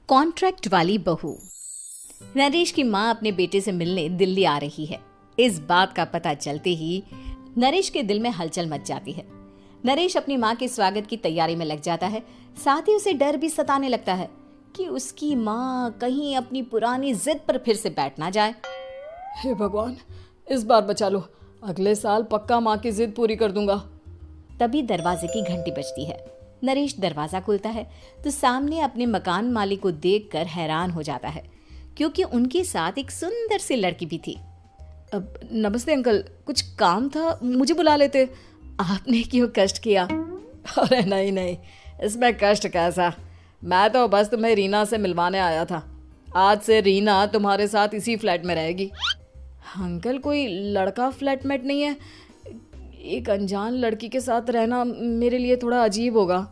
Contract वाली बहू। नरेश की माँ अपने बेटे से मिलने दिल्ली आ रही है। इस बात का पता चलते ही नरेश के दिल में हलचल मच जाती है। नरेश अपनी माँ के स्वागत की तैयारी में लग जाता है। साथ ही उसे डर भी सताने लगता है कि उसकी माँ कहीं अपनी पुरानी जिद पर फिर से बैठ ना जाए। हे भगवान, इस बार बचा लो, अगले साल पक्का माँ की जिद पूरी कर दूंगा। तभी दरवाजे की घंटी बजती है। नरेश दरवाजा खोलता है तो सामने अपने मकान मालिक को देखकर हैरान हो जाता है, क्योंकि उनके साथ एक सुंदर सी लड़की भी थी। अब नमस्ते अंकल, कुछ काम था, मुझे बुला लेते। आपने क्यों कष्ट किया? अरे नहीं नहीं, इसमें कष्ट कैसा, मैं तो बस तुम्हें रीना से मिलवाने आया था। आज से रीना तुम्हारे साथ इसी फ्लैट में रहेगी। अंकल, कोई लड़का फ्लैटमेट नहीं है? एक अनजान लड़की के साथ रहना मेरे लिए थोड़ा अजीब होगा।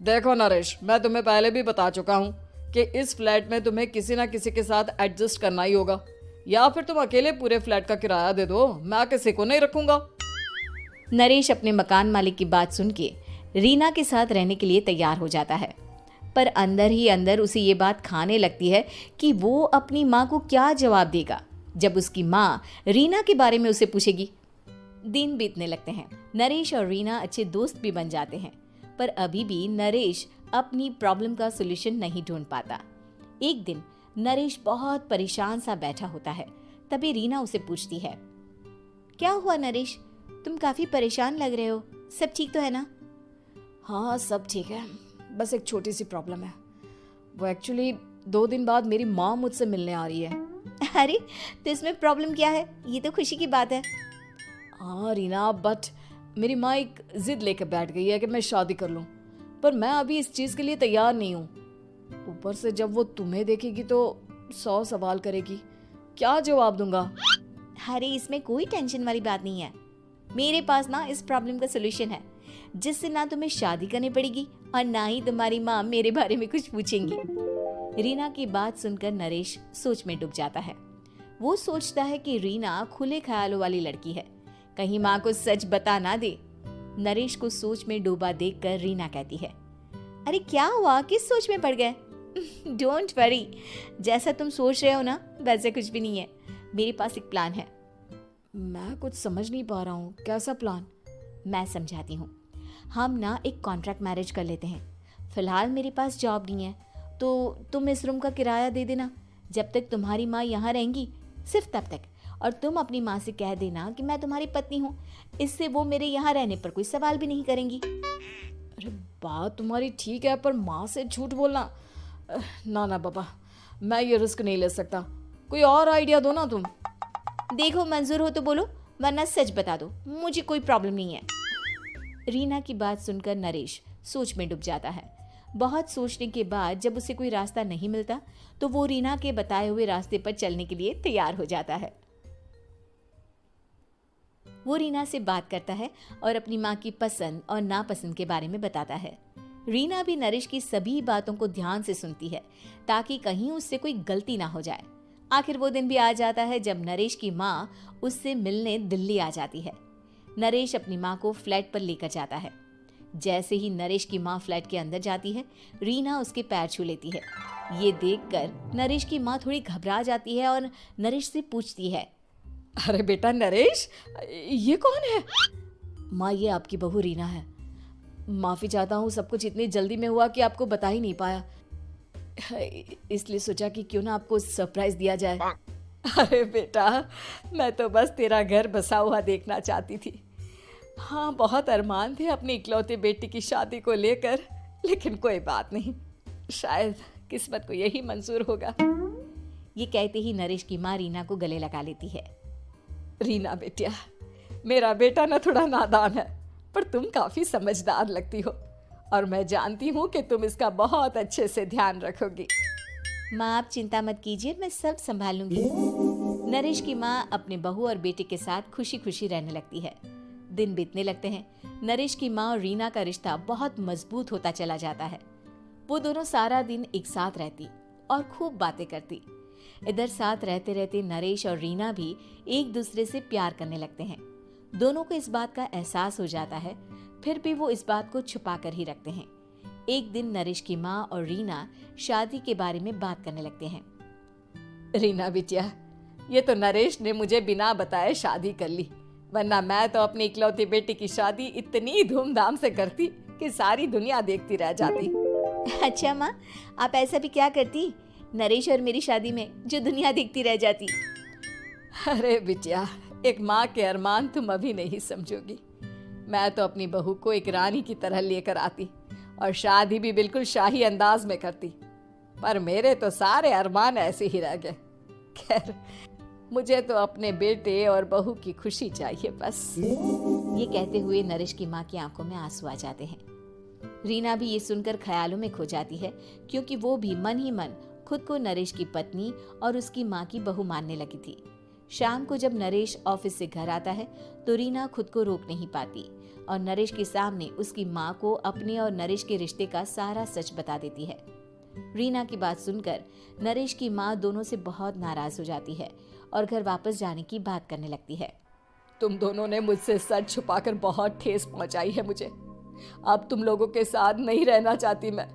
देखो नरेश, मैं तुम्हें पहले भी बता चुका हूँ कि इस फ्लैट में तुम्हें किसी ना किसी के साथ एडजस्ट करना ही होगा, या फिर तुम अकेले पूरे फ्लैट का किराया दे दो, मैं किसी को नहीं रखूंगा। नरेश अपने मकान मालिक की बात सुन के रीना के साथ रहने के लिए तैयार हो जाता है, पर अंदर ही अंदर उसे ये बात खाने लगती है कि वो अपनी माँ को क्या जवाब देगा जब उसकी माँ रीना के बारे में उसे पूछेगी। दिन बीतने लगते हैं। नरेश और रीना अच्छे दोस्त भी बन जाते हैं, पर अभी भी नरेश अपनी प्रॉब्लम का सलूशन नहीं ढूंढ पाता। एक दिन नरेश बहुत परेशान सा बैठा होता है। तभी रीना उसे पूछती है, क्या हुआ नरेश, तुम काफी परेशान लग रहे हो, सब ठीक तो है ना? हाँ सब ठीक है, बस एक छोटी सी प्रॉब्लम है। वो एक्चुअली 2 दिन बाद मेरी माँ मुझसे मिलने आ रही है। अरे तो इसमें प्रॉब्लम क्या है, ये तो खुशी की बात है। हाँ रीना, बट मेरी माँ एक जिद लेकर बैठ गई है कि मैं शादी कर लूँ, पर मैं अभी इस चीज़ के लिए तैयार नहीं हूँ। ऊपर से जब वो तुम्हें देखेगी तो 100 सवाल करेगी, क्या जवाब दूंगा? अरे इसमें कोई टेंशन वाली बात नहीं है। मेरे पास ना इस प्रॉब्लम का सलूशन है, जिससे ना तुम्हें शादी करनी पड़ेगी और ना ही तुम्हारी माँ मेरे बारे में कुछ पूछेंगी। रीना की बात सुनकर नरेश सोच में डूब जाता है। वो सोचता है कि रीना खुले ख्यालों वाली लड़की है, कहीं माँ को सच बता ना दे। नरेश को सोच में डूबा देखकर रीना कहती है, अरे क्या हुआ, किस सोच में पड़ गए? डोंट वरी, जैसा तुम सोच रहे हो ना वैसे कुछ भी नहीं है। मेरे पास एक प्लान है। मैं कुछ समझ नहीं पा रहा हूँ, कैसा प्लान? मैं समझाती हूँ। हम ना एक कॉन्ट्रैक्ट मैरिज कर लेते हैं। फिलहाल मेरे पास जॉब नहीं है, तो तुम इस रूम का किराया दे देना जब तक तुम्हारी माँ यहाँ रहेंगी, सिर्फ तब तक। और तुम अपनी माँ से कह देना कि मैं तुम्हारी पत्नी हूँ, इससे वो मेरे यहाँ रहने पर कोई सवाल भी नहीं करेंगी। अरे बात तुम्हारी ठीक है, पर माँ से झूठ बोलना, ना ना बाबा, मैं ये रिस्क नहीं ले सकता। कोई और आइडिया दो ना तुम। देखो मंजूर हो तो बोलो, वरना सच बता दो, मुझे कोई प्रॉब्लम नहीं है। रीना की बात सुनकर नरेश सोच में डूब जाता है। बहुत सोचने के बाद जब उसे कोई रास्ता नहीं मिलता तो वो रीना के बताए हुए रास्ते पर चलने के लिए तैयार हो जाता है। वो रीना से बात करता है और अपनी माँ की पसंद और नापसंद के बारे में बताता है। रीना भी नरेश की सभी बातों को ध्यान से सुनती है, ताकि कहीं उससे कोई गलती ना हो जाए। आखिर वो दिन भी आ जाता है जब नरेश की माँ उससे मिलने दिल्ली आ जाती है। नरेश अपनी माँ को फ्लैट पर लेकर जाता है। जैसे ही नरेश की माँ फ्लैट के अंदर जाती है, रीना उसके पैर छू लेती है। ये देखकर नरेश की माँ थोड़ी घबरा जाती है और नरेश से पूछती है, अरे बेटा नरेश, ये कौन है? माँ, ये आपकी बहू रीना है। माफ़ी चाहता हूँ, सब कुछ इतनी जल्दी में हुआ कि आपको बता ही नहीं पाया, इसलिए सोचा कि क्यों ना आपको सरप्राइज दिया जाए। अरे बेटा, मैं तो बस तेरा घर बसा हुआ देखना चाहती थी। हाँ, बहुत अरमान थे अपनी इकलौते बेटी की शादी को लेकर, लेकिन कोई बात नहीं, शायद किस्मत को यही मंजूर होगा। ये कहते ही नरेश की माँ रीना को गले लगा लेती है। रीना बेटिया, मेरा बेटा ना थोड़ा नादान है, पर तुम काफी समझदार लगती हो, और मैं जानती हूँ कि तुम इसका बहुत अच्छे से ध्यान रखोगी। माँ आप चिंता मत कीजिए, मैं सब संभाल लूंगी। नरेश की माँ अपने बहू और बेटे के साथ खुशी खुशी रहने लगती है। दिन बीतने लगते हैं। नरेश की माँ और रीना का रिश्ता बहुत मजबूत होता चला जाता है। वो दोनों सारा दिन एक साथ रहती और खूब बातें करती। इधर साथ रहते रहते नरेश और रीना भी एक दूसरे से प्यार करने लगते हैं। दोनों को इस बात का एहसास हो जाता है, फिर भी वो इस बात को छुपा कर ही रखते हैं। एक दिन नरेश की माँ और रीना शादी के बारे में बात करने लगते हैं। रीना बिटिया, ये तो नरेश ने मुझे बिना बताए शादी कर ली, वरना मैं तो अपनी इकलौती बेटी की शादी इतनी धूमधाम से करती कि सारी दुनिया देखती रह जाती। अच्छा माँ, आप ऐसा भी क्या करती नरेश और मेरी शादी में जो दुनिया देखती रह जाती? अरे बिटिया, एक माँ के अरमान तुम अभी नहीं समझोगी। मैं तो अपनी बहू को एक रानी की तरह लेकर आती और शादी भी बिल्कुल शाही अंदाज में करती, पर मेरे तो सारे अरमान ऐसे ही रह गए। खैर, मुझे तो अपने बेटे और बहू की खुशी चाहिए बस। ये कहते हुए नरेश की माँ की आंखों में आंसू आ जाते हैं। रीना भी ये सुनकर ख्यालों में खो जाती है, क्योंकि वो भी मन ही मन खुद को नरेश की पत्नी और उसकी माँ की बहू मानने लगी थी। शाम को जब नरेश ऑफिस से घर आता है तो रीना खुद को रोक नहीं पाती और नरेश के सामने उसकी माँ को अपने और नरेश के रिश्ते का सारा सच बता देती है। रीना की बात सुनकर नरेश की माँ दोनों से बहुत नाराज हो जाती है और घर वापस जाने की बात करने लगती है। तुम दोनों ने मुझसे सच छुपाकर बहुत ठेस पहुंचाई है मुझे। अब तुम लोगों के साथ नहीं रहना चाहती मैं,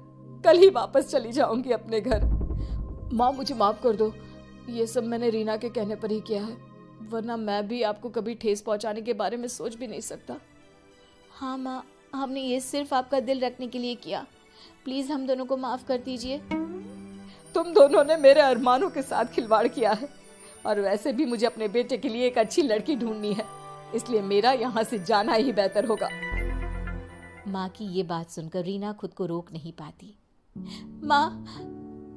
कल ही वापस चली जाऊंगी अपने घर। माँ, मुझे माफ कर दो, ये सब मैंने रीना के कहने पर ही किया है, वरना मैं भी आपको कभी ठेस पहुंचाने के बारे में सोच भी नहीं सकता। हाँ माँ, हमने ये सिर्फ आपका दिल रखने के लिए किया, प्लीज हम दोनों को माफ कर दीजिए। तुम दोनों ने मेरे अरमानों के साथ खिलवाड़ किया है, और वैसे भी मुझे अपने बेटे के लिए एक अच्छी लड़की ढूंढनी है, इसलिए मेरा यहाँ से जाना ही बेहतर होगा। माँ की ये बात सुनकर रीना खुद को रोक नहीं पाती। माँ,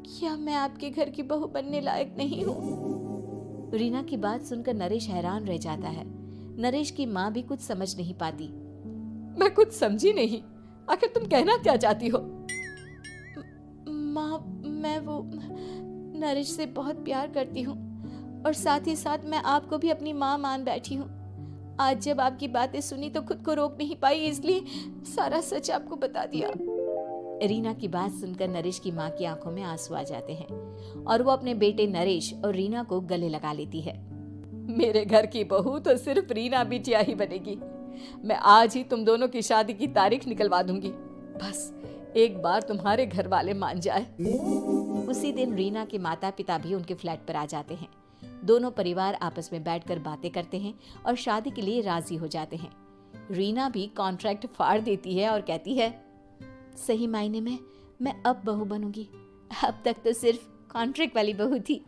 क्या मैं आपके घर की बहू बनने लायक नहीं हूँ? रीना की बात सुनकर नरेश हैरान रह जाता है। नरेश की माँ भी कुछ समझ नहीं पाती। मैं कुछ समझी नहीं, आखिर तुम कहना क्या चाहती हो? माँ, मैं वो नरेश से बहुत प्यार करती हूँ और साथ ही साथ मैं आपको भी अपनी माँ मान बैठी हूँ। आज जब आपकी बातें सुनी तो खुद को रोक नहीं पाई, इसलिए सारा सच आपको बता दिया। रीना की बात सुनकर नरेश की माँ की आंखों में आंसू आ जाते हैं और वो अपने बेटे नरेश और रीना को गले लगा लेती है। मेरे घर की बहू तो सिर्फ रीना बिटिया ही बनेगी। मैं आज ही तुम दोनों की शादी की तारीख निकलवा दूंगी, बस एक बार तुम्हारे घर वाले मान जाए। उसी दिन रीना के माता पिता भी उनके फ्लैट पर आ जाते हैं। दोनों परिवार आपस में बैठकर बातें करते हैं और शादी के लिए राजी हो जाते हैं। रीना भी कॉन्ट्रैक्ट फाड़ देती है और कहती है, सही मायने में मैं अब बहू बनूंगी, अब तक तो सिर्फ कॉन्ट्रैक्ट वाली बहू थी।